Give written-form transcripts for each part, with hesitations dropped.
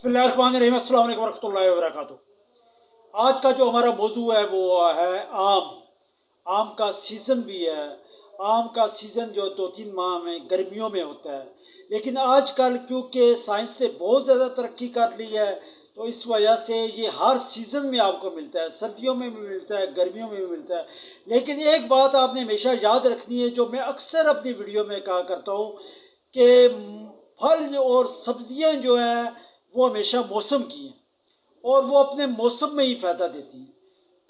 बिस्मिल्लाहिर्रहमानिर्रहीम, अस्सलाम वालेकुम रहमतुल्लाहि व बरकातुहू। आज का जो हमारा मौजू है वो है आम। आम का सीज़न भी है। आम का सीज़न जो 2-3 माह में गर्मियों में होता है, लेकिन आजकल क्योंकि साइंस ने बहुत ज़्यादा तरक्की कर ली है तो इस वजह से ये हर सीज़न में आपको मिलता है। सर्दियों में भी मिलता है, गर्मियों में भी मिलता है। लेकिन एक बात आपने हमेशा याद रखनी है, जो मैं अक्सर अपनी वीडियो में कहा करता हूँ कि फल और सब्जियां जो हैं वो हमेशा मौसम की हैं और वो अपने मौसम में ही फ़ायदा देती हैं,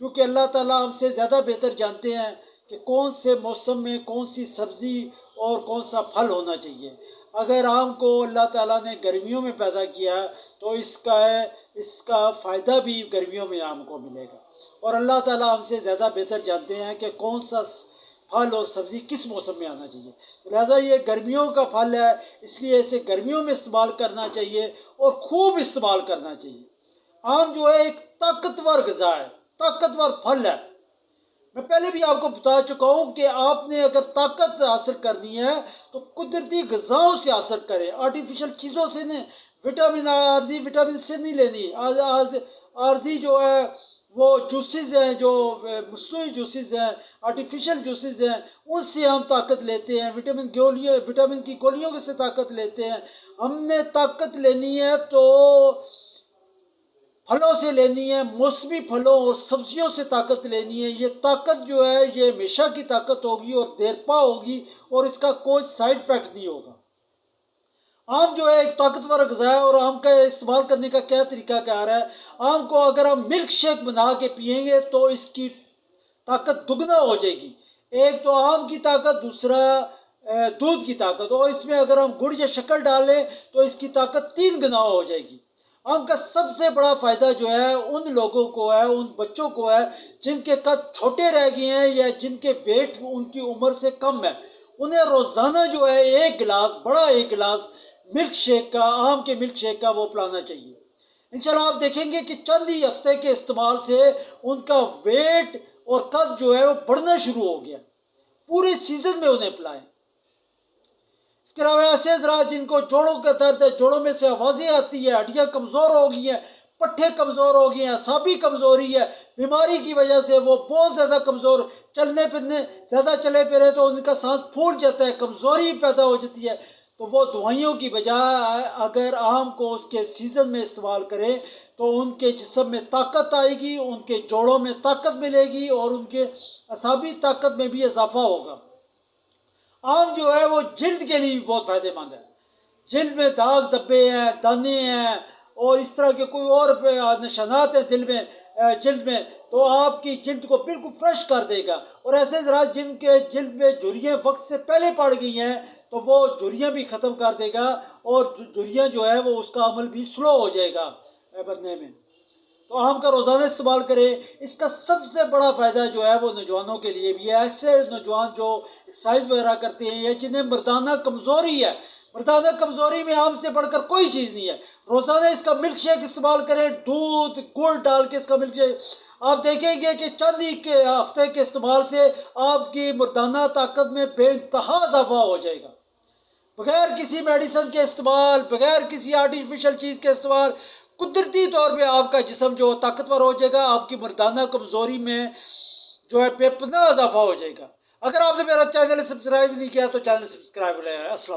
क्योंकि अल्लाह ताला हमसे ज़्यादा बेहतर जानते हैं कि कौन से मौसम में कौन सी सब्ज़ी और कौन सा फल होना चाहिए। अगर आम को अल्लाह ताला ने गर्मियों में पैदा किया तो इसका फ़ायदा भी गर्मियों में आम को मिलेगा। और अल्लाह ताला हमसे ज़्यादा बेहतर जानते हैं कि कौन सा फल और सब्ज़ी किस मौसम में आना चाहिए। लिहाजा ये गर्मियों का फल है, इसलिए इसे गर्मियों में इस्तेमाल करना चाहिए और खूब इस्तेमाल करना चाहिए। आम जो है एक ताकतवर ग़िज़ा है, ताकतवर फल है। मैं पहले भी आपको बता चुका हूँ कि आपने अगर ताकत हासिल करनी है तो कुदरती ग़िज़ाओं से हासिल करें, आर्टिफिशियल चीज़ों से नहीं। विटामिन आरजी विटामिन से नहीं लेनी। आज आरजी जो है वो जूसेस हैं, जो मसनूई जूसेस हैं, आर्टिफिशियल जूसेस हैं, उनसे हम ताकत लेते हैं। विटामिन की गोलियों से ताकत लेते हैं। हमने ताकत लेनी है तो फलों से लेनी है, मौसमी फलों और सब्जियों से ताकत लेनी है। ये ताकत जो है ये हमेशा की ताकत होगी और देरपा होगी और इसका कोई साइड इफेक्ट नहीं होगा। आम जो है एक ताकतवर ग़िज़ा है और आम का इस्तेमाल करने का क्या तरीका कार है। आम को अगर हम मिल्क शेक बना के पियेंगे तो इसकी ताकत दुगना हो जाएगी। एक तो आम की ताकत, दूसरा दूध की ताकत, और इसमें अगर हम गुड़ या शक्कर डालें तो इसकी ताकत 3 गुना हो जाएगी। आम का सबसे बड़ा फ़ायदा जो है उन लोगों को है, उन बच्चों को है जिनके कद छोटे रह गए हैं या जिनके वेट उनकी उम्र से कम है। उन्हें रोज़ाना जो है एक गिलास मिल्क शेक का, आम के मिल्क शेक का वो पिलाना चाहिए। इंशाल्लाह आप देखेंगे कि चंद ही हफ्ते के इस्तेमाल से उनका वेट और कद जो है वो बढ़ना शुरू हो गया। पूरे सीज़न में उन्हें पिलाएं। इसके अलावा ऐसे हज़रात जिनको जोड़ों का दर्द है, जोड़ों में से आवाज़ें आती है, हड्डियाँ कमज़ोर हो गई हैं, पट्ठे कमज़ोर हो गए हैं, असाबी कमज़ोरी है, बीमारी की वजह से वो बहुत ज़्यादा कमज़ोर, चलने फिरने ज़्यादा चले फिरे तो उनका सांस फूल जाता है, कमज़ोरी पैदा हो जाती है। तो वो दवाइयों की बजाय अगर आम को उसके सीज़न में इस्तेमाल करें तो उनके जिस्म में ताकत आएगी, उनके जोड़ों में ताकत मिलेगी और उनके असाबी ताकत में भी इजाफा होगा। आम जो है वो जिल्द के लिए भी बहुत फ़ायदेमंद है। जिल्द में दाग धब्बे हैं, दाने हैं और इस तरह के कोई और निशानात हैं जिल्द में, तो आपकी जिल्द को बिल्कुल फ्रेश कर देगा। और ऐसे ज़रा जिनके जिल्द में झुर्रियाँ वक्त से पहले पड़ गई हैं तो वो झुर्रियाँ भी ख़त्म कर देगा और झुर्रियाँ जो है वो उसका अमल भी स्लो हो जाएगा बनने में। तो आम का रोज़ाना इस्तेमाल करें। इसका सबसे बड़ा फ़ायदा जो है वो नौजवानों के लिए भी है। ऐसे नौजवान जो एक्सरसाइज वगैरह करते हैं या जिन्हें मर्दाना कमज़ोरी है, मर्दाना कमज़ोरी में आम से बढ़कर कोई चीज़ नहीं है। रोज़ाना इसका मिल्क शेक इस्तेमाल करें, दूध गुड़ डाल के इसका मिल्क शेक। आप देखेंगे कि चंद ही के हफ्ते के इस्तेमाल से आपकी मर्दाना ताकत में बेइंतहा इजाफा हो जाएगा। बगैर किसी मेडिसिन के इस्तेमाल, बगैर किसी आर्टिफिशियल चीज़ के इस्तेमाल, कुदरती तौर पे आपका जिस्म जो ताकतवर हो जाएगा। आपकी मर्दाना कमज़ोरी में जो है बेपनाह इजाफा हो जाएगा। अगर आपने मेरा चैनल सब्सक्राइब नहीं किया तो चैनल सब्सक्राइब करें। अस्सलाम।